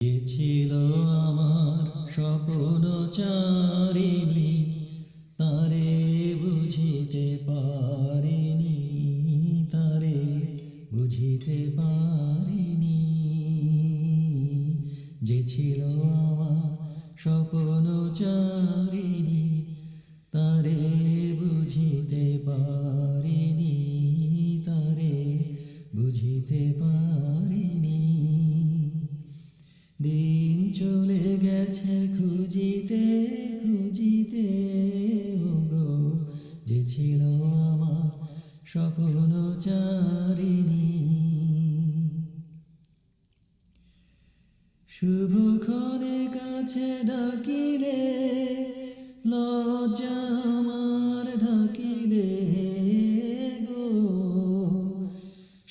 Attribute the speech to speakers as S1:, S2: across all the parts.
S1: যে ছিল আমার স্বপ্নচারিণী, তারে বুঝিতে পারিনি, তারে বুঝিতে পারিনি। যে ছিল আমার স্বপ্নচারিণী, তারে বুঝিতে পারিনি, তারে বুঝিতে পারিনি। দিন চলে গেছে খুঁজিতে খুঁজিতে, ওগো যে ছিল আমার স্বপ্নচারিণী। শুভক্ষণে কাছে ডাকিলে, লজ্জা আমার ঢাকিলে গো।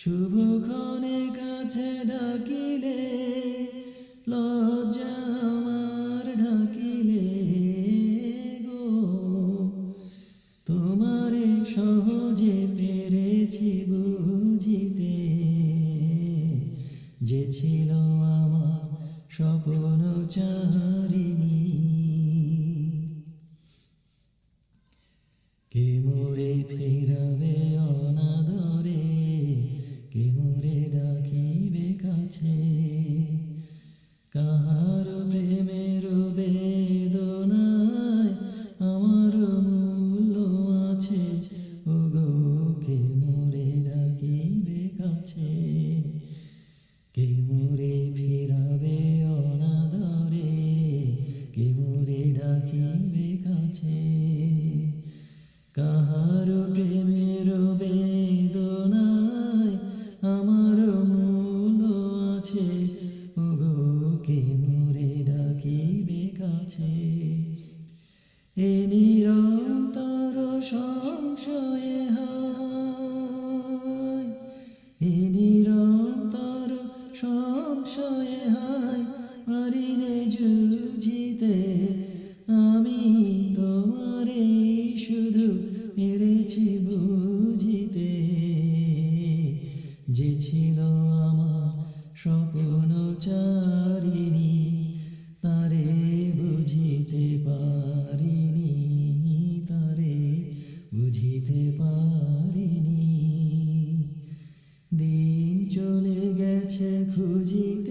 S1: শুভক্ষণে কাছে ডাকিলে, লজ্জা আমার ঢাকিলে গো। তোমারে সহজে পেরেছি বুঝিতে, যে ছিল আমার স্বপ্নচারিণী। কে মোরে ফিরাবে অনাদরে, কে মোরে ডাকিবে কাছে। কাহার প্রেমের বেদনায় আমার মূল্য আছে, ওগো কে মোরে ডাকিবে কাছে। কে মোরে ফিরাবে অনাদরে, কে মোরে ডাকিবে কাছে। কাহার প্রেমের বেদনায় আমার মূল্য আছে, ওগো কে মোরে ডাকিবে কাছে। এ নিরন্তর সংশয়ে হায়, এ নিরন্তর সংশয়ে হায়, পারিনে যুঝিতে। আমি তোমারে শুধু পেরেছি বুঝিতে, যে ছিল আমার স্বপ্নচারিণী, তারে বুঝিতে পারিনি, তারে বুঝিতে পারিনি। দিন চলে গেছে খুঁজিতে